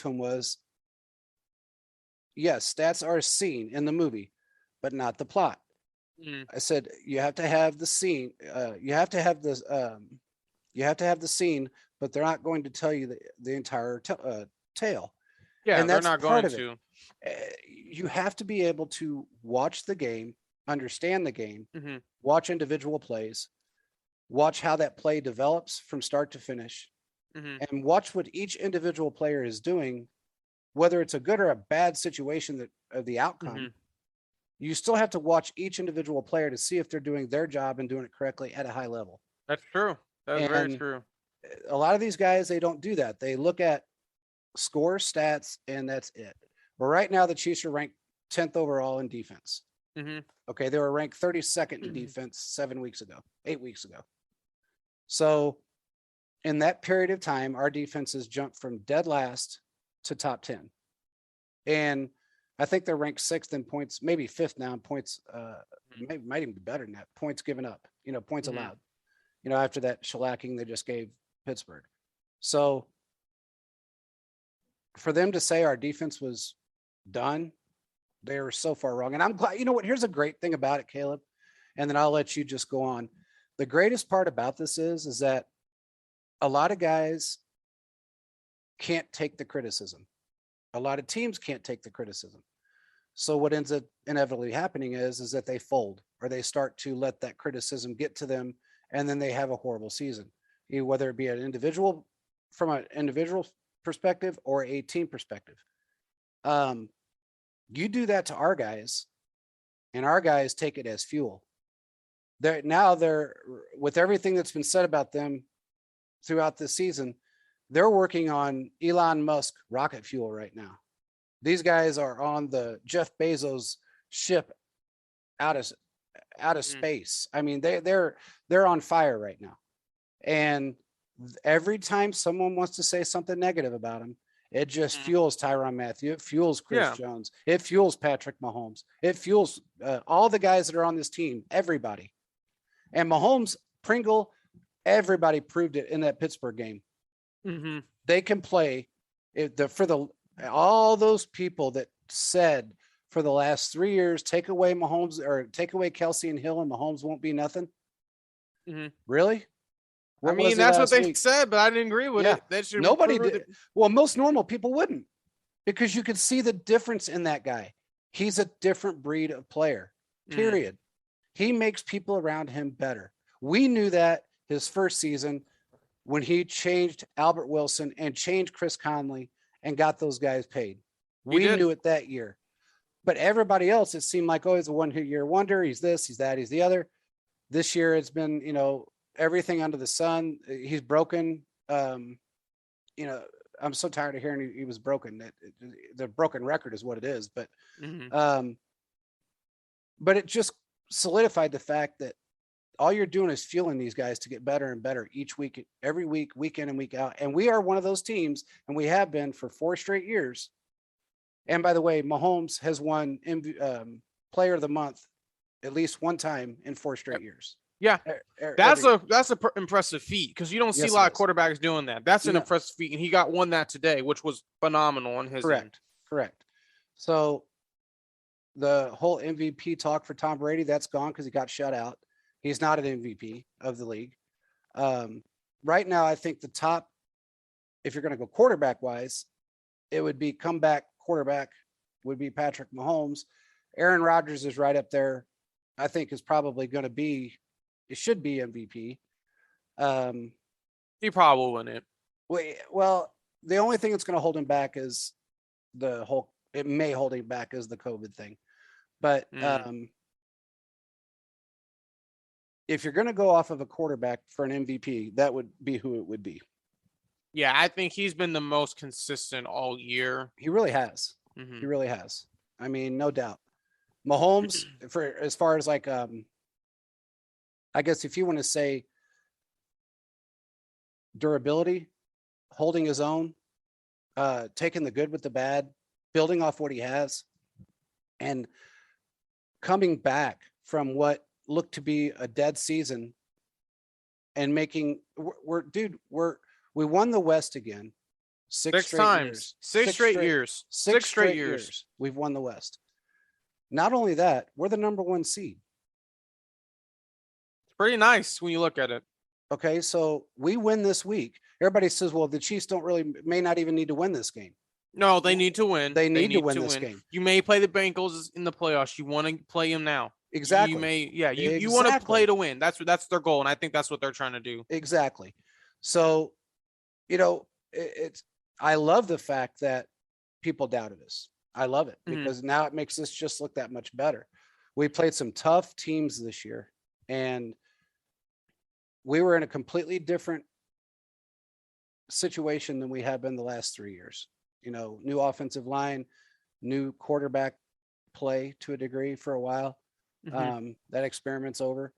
to him was, yes, stats are seen in the movie, but not the plot. Mm. I said, you have to have the scene. You have to have this. You have to have the scene, but they're not going to tell you the entire tale. Yeah, And they're that's not part going of it. to. Uh, You have to be able to watch the game, understand the game, Hmm. watch individual plays, watch how that play develops from start to finish, Hmm. and watch what each individual player is doing, whether it's a good or a bad situation that of the Hmm. outcome. You still have to watch each individual player to see if they're doing their job and doing it correctly at a high level. That's true. That's very And true. a lot of these guys, they don't do that. They look at score, stats, and that's it. But right now, the Chiefs are ranked 10th overall in defense. Hmm. Okay, they were ranked 32nd in defense 7 weeks ago, 8 weeks ago. So in that period of time, our defenses jumped from dead last to top 10. And I think they're ranked sixth in points, maybe fifth now in points. Maybe might even be better than that. Points given up, points Hmm. allowed. After that shellacking they just gave Pittsburgh. So for them to say our defense was done, they were so far wrong. And I'm glad. You know what? Here's a great thing about it, Caleb, and then I'll let you just go on. The greatest part about this is that a lot of guys can't take the criticism. A lot of teams can't take the criticism. So what ends up inevitably happening is that they fold or they start to let that criticism get to them, and then they have a horrible season, whether it be an individual from an individual perspective or a team perspective. Um, you do that to our guys, and our guys take it as fuel. They're with everything that's been said about them throughout this season. They're working on Elon Musk rocket fuel right now. These guys are on the Jeff Bezos ship out of out of Hmm. space. I mean, they're on fire right now. And every time someone wants to say something negative about him, it just Hmm. fuels Tyrann Mathieu. It fuels Chris Yeah. Jones. It fuels Patrick Mahomes. It fuels all the guys that are on this team. Everybody. And Mahomes, Pringle, everybody proved it in that Pittsburgh game. Hmm. They can play. For the all those people that said for the last 3 years, take away Mahomes or take away Kelsey and Hill, and Mahomes won't be nothing. Hmm. Really? I What was mean, he that's what last they week? said, but I didn't agree with Yeah, it. That should be nobody proven. did. Well, most normal people wouldn't, because you could see the difference in that guy. He's a different breed of player. Mm. Period. He makes people around him better. We knew that his first season when he changed Albert Wilson and changed Chris Conley and got those guys paid. He We did. knew it that year. But everybody else, it seemed like, oh, he's a one-year wonder. He's this, he's that, he's the other. This year, it's been, everything under the sun. He's broken. You know, I'm so tired of hearing he was broken. The broken record is what it is. Hmm. Um, but it just solidified the fact that all you're doing is fueling these guys to get better and better each week, every week, week in and week out. And we are one of those teams, and we have been for 4 straight years. And by the way, Mahomes has won Player of the Month at least one time in 4 straight years. Yeah, Every year. that's a impressive feat because you don't see a Yes, it lot of is. quarterbacks doing that. That's an No, impressive feat, and he got one that today, which was phenomenal on his end. correct. So the whole MVP talk for Tom Brady, that's gone because he got shut out. He's not an MVP of the league. Um, right now, I think the top, if you're going to go quarterback wise, it would be comeback quarterback would be Patrick Mahomes. Aaron Rodgers is right up there. I think is probably going to be, it should be MVP. Um, He probably win it. well, the only thing that's going to hold him back is it may hold him back is the COVID thing. But Mm. if you're going to go off of a quarterback for an MVP, that would be who it would be. Yeah, I think he's been the most consistent all year. He really has. Mm-hmm. He really has. I mean, no doubt. Mahomes, for as far as like, I guess if you want to say durability, holding his own, taking the good with the bad, building off what he has, and coming back from what looked to be a dead season and we won the West again. Six straight times. years. Six straight years. Six straight years. We've won the West. Not only that, we're the number 1 seed. It's pretty nice when you look at it. Okay, so we win this week. Everybody says, well, the Chiefs may not even need to win this game. No, they need to win. They need to win this game. You may play the Bengals in the playoffs. You want to play them now. Exactly. You want to play to win. That's their goal, and I think that's what they're trying to do. Exactly. So, I love the fact that people doubted us. I love it because now it makes us just look that much better. We played some tough teams this year, and we were in a completely different situation than we have been the last 3 years. New offensive line, new quarterback play to a degree for a while. That experiment's over.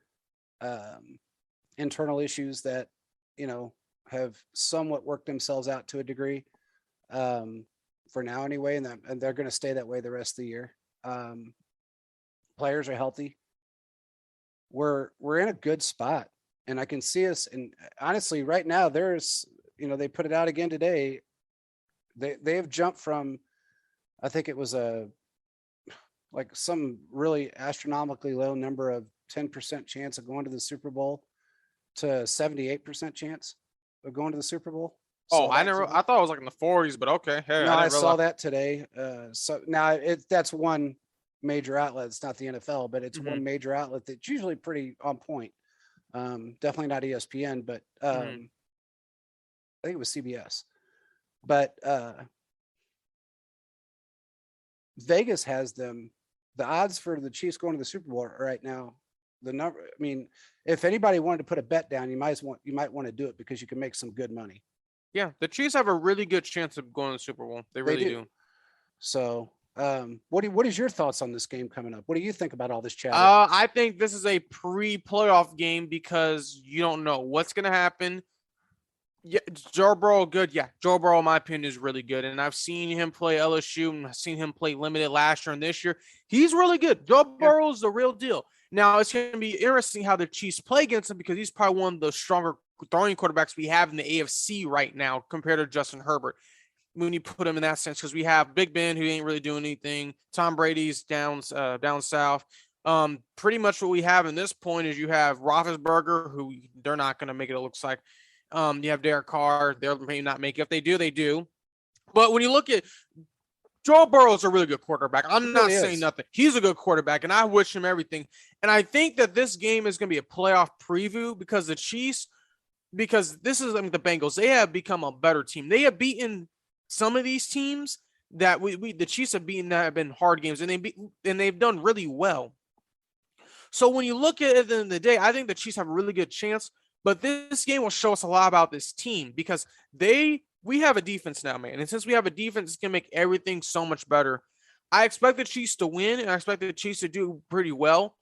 Internal issues that, have somewhat worked themselves out to a degree for now anyway, and they're going to stay that way the rest of the year. Players are healthy. We're in a good spot, and I can see us. And honestly, right now, there's, they put it out again today. They have jumped from, I think it was some really astronomically low number of 10% chance of going to the Super Bowl to 78% chance of going to the Super Bowl. Oh, I thought it was like in the 40s, but okay. Hey, no, I saw that today. So now that's one major outlet. It's not the NFL, but it's one major outlet that's usually pretty on point. Definitely not ESPN, but I think it was CBS. But Vegas has them. The odds for the Chiefs going to the Super Bowl right now, the number. I mean, if anybody wanted to put a bet down, you might want to do it because you can make some good money. Yeah, the Chiefs have a really good chance of going to the Super Bowl. They really do. So, what is your thoughts on this game coming up? What do you think about all this chatter? I think this is a pre-playoff game because you don't know what's going to happen. Yeah, Joe Burrow, good. Yeah, Joe Burrow, in my opinion, is really good. And I've seen him play LSU and I've seen him play limited last year and this year. He's really good. Joe Burrow is the real deal. Now, it's going to be interesting how the Chiefs play against him because he's probably one of the stronger throwing quarterbacks we have in the AFC right now compared to Justin Herbert. When you put him in that sense, because we have Big Ben, who ain't really doing anything. Tom Brady's down south. Pretty much what we have in this point is you have Roethlisberger, who they're not going to make it looks like. You have Derek Carr. They may not make it. If they do, they do. But when you look at Joe Burrow's a really good quarterback. I'm not saying nothing. He's a good quarterback, and I wish him everything. And I think that this game is going to be a playoff preview because the Chiefs, because this is the Bengals, they have become a better team. They have beaten some of these teams that the Chiefs have beaten that have been hard games, and they've done really well. So when you look at it at the end of the day, I think the Chiefs have a really good chance. But this game will show us a lot about this team because we have a defense now, man. And since we have a defense, it's going to make everything so much better. I expect the Chiefs to win, and I expect the Chiefs to do pretty well.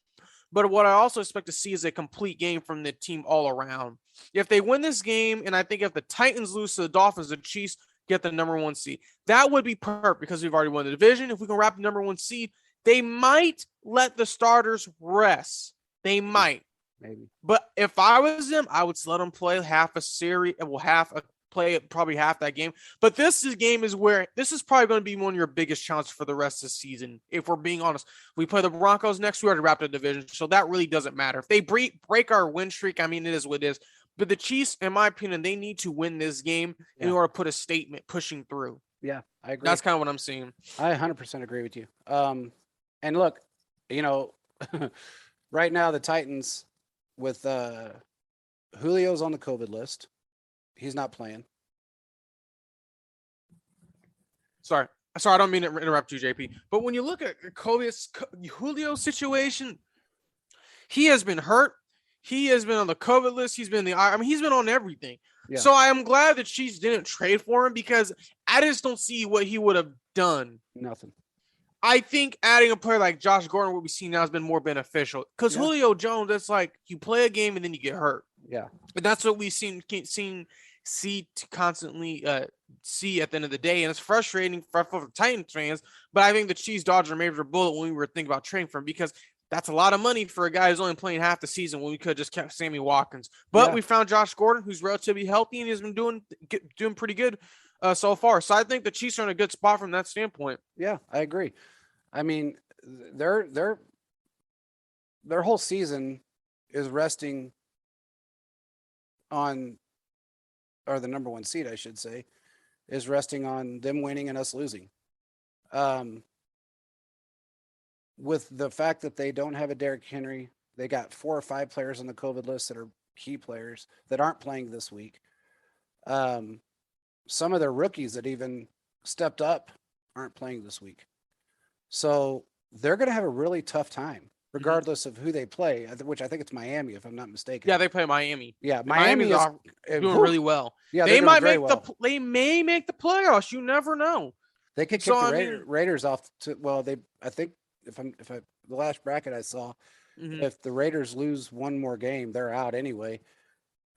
But what I also expect to see is a complete game from the team all around. If they win this game, and I think if the Titans lose to the Dolphins, the Chiefs get the number 1 seed. That would be perfect because we've already won the division. If we can wrap the number 1 seed, they might let the starters rest. They might. Maybe. But if I was them, I would let them play half a series, play probably half that game. But this is probably going to be one of your biggest challenges for the rest of the season. If we're being honest, we play the Broncos next. We already wrapped the division, so that really doesn't matter. If they break our win streak, I mean, it is what it is. But the Chiefs, in my opinion, they need to win this game in order to put a statement pushing through. Yeah, I agree. That's kind of what I'm seeing. I 100% agree with you. And look, right now the Titans with Julio's on the COVID list. He's not playing. Sorry, I don't mean to interrupt you, JP. But when you look at Julio's situation, he has been hurt. He has been on the COVID list. He's been he's been on everything. Yeah. So I am glad that Chiefs didn't trade for him because I just don't see what he would have done. Nothing. I think adding a player like Josh Gordon, what we see now, has been more beneficial because Julio Jones, it's like you play a game and then you get hurt. Yeah. And that's what we've seen constantly see at the end of the day. And it's frustrating for Titans fans, but I think the Chiefs dodged a major bullet when we were thinking about trading for him because that's a lot of money for a guy who's only playing half the season when we could have just kept Sammy Watkins. But we found Josh Gordon, who's relatively healthy and has been doing pretty good. so far. So I think the Chiefs are in a good spot from that standpoint. Yeah, I agree. I mean, their whole season is resting on, or the number one seed, I should say, is resting on them winning and us losing. Um, with the fact that they don't have a Derrick Henry, they got 4 or 5 players on the COVID list that are key players that aren't playing this week. Um, some of their rookies that even stepped up aren't playing this week. So they're going to have a really tough time, regardless of who they play, which I think it's Miami, if I'm not mistaken. Yeah, they play Miami. Yeah, Miami's is doing really well. Yeah, they might very make well. they may make the playoffs. You never know. They could kick the Raiders off. I think if the last bracket I saw, if the Raiders lose one more game, they're out anyway.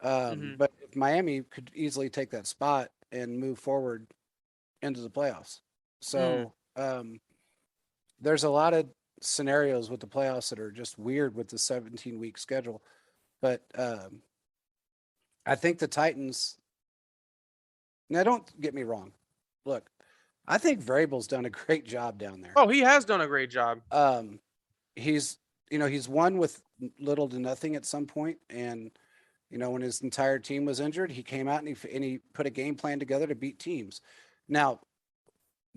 But if Miami could easily take that spot and move forward into the playoffs. So there's a lot of scenarios with the playoffs that are just weird with the 17-week schedule. But I think the Titans. Now, don't get me wrong. Look, I think Vrabel's done a great job down there. Oh, he has done a great job. He's won with little to nothing at some point, and when his entire team was injured, he came out and he put a game plan together to beat teams. Now,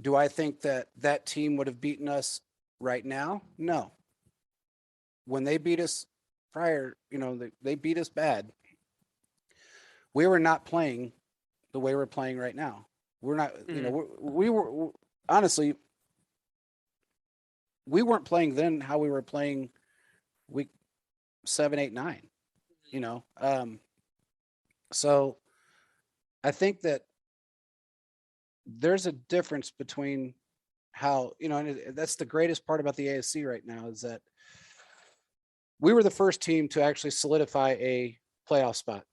do I think that team would have beaten us right now? No. When they beat us prior, they beat us bad. We were not playing the way we're playing right now. We're not, we were honestly, we weren't playing then how we were playing week 7, 8, 9, so I think that there's a difference between how, and that's the greatest part about the AFC right now is that we were the first team to actually solidify a playoff spot.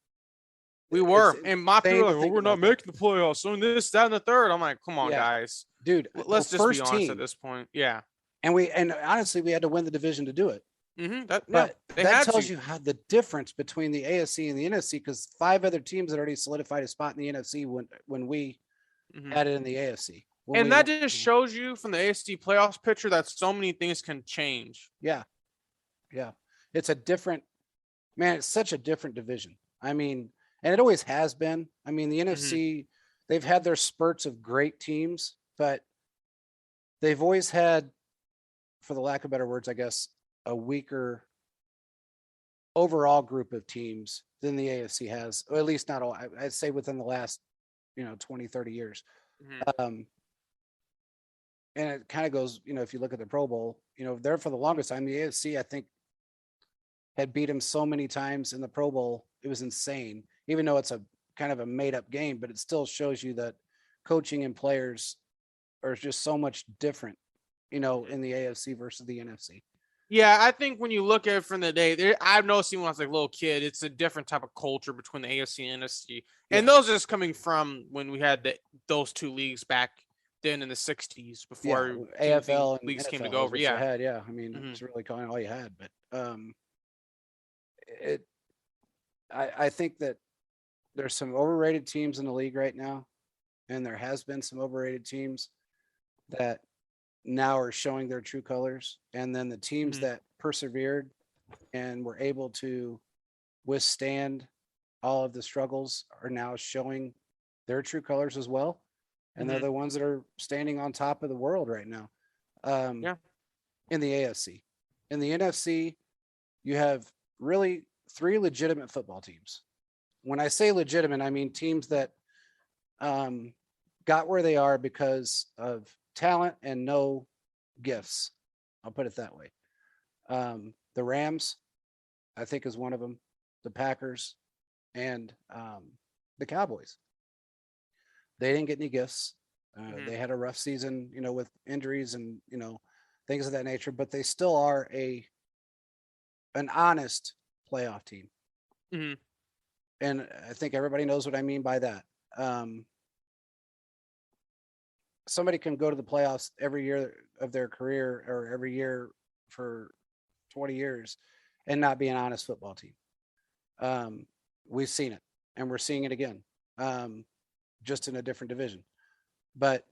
We were, and my people were like, we're not making the playoffs. So this, that, and the third. I'm like, come on, guys, dude. Let's just be honest at this point. Yeah, and honestly, we had to win the division to do it. That tells you how the difference between the AFC and the NFC, because 5 other teams had already solidified a spot in the NFC when we had it in the AFC. And that just shows you from the AFC playoffs picture that so many things can change. Yeah. It's such a different division. I mean, and it always has been. I mean, the NFC, they've had their spurts of great teams, but they've always had, for the lack of better words, I guess, a weaker overall group of teams than the AFC has, or at least not all. I'd say within the last, 20, 30 years. And it kind of goes, if you look at the Pro Bowl, there for the longest time, the AFC, I think, had beat him so many times in the Pro Bowl. It was insane, even though it's a kind of a made up game, but it still shows you that coaching and players are just so much different, in the AFC versus the NFC. Yeah, I think when you look at it from the day, I've noticed even when I was like a little kid, it's a different type of culture between the AFC and NFC. And those are just coming from when we had those 2 leagues back then in the 60s before AFL leagues and came NFL to go over. Yeah. I mean, it's really kind of all you had. But I think that there's some overrated teams in the league right now, and there has been some overrated teams that now are showing their true colors. And then the teams that persevered and were able to withstand all of the struggles are now showing their true colors as well. And they're the ones that are standing on top of the world right now. In the AFC. In the NFC, you have really 3 legitimate football teams. When I say legitimate, I mean teams that got where they are because of talent and no gifts. I'll put it that way. The Rams, I think, is one of them. The Packers and the Cowboys. They didn't get any gifts. They had a rough season, with injuries and, things of that nature, but they still are an honest playoff team. And I think everybody knows what I mean by that. Somebody can go to the playoffs every year of their career or every year for 20 years and not be an honest football team. We've seen it and we're seeing it again. just in a different division. But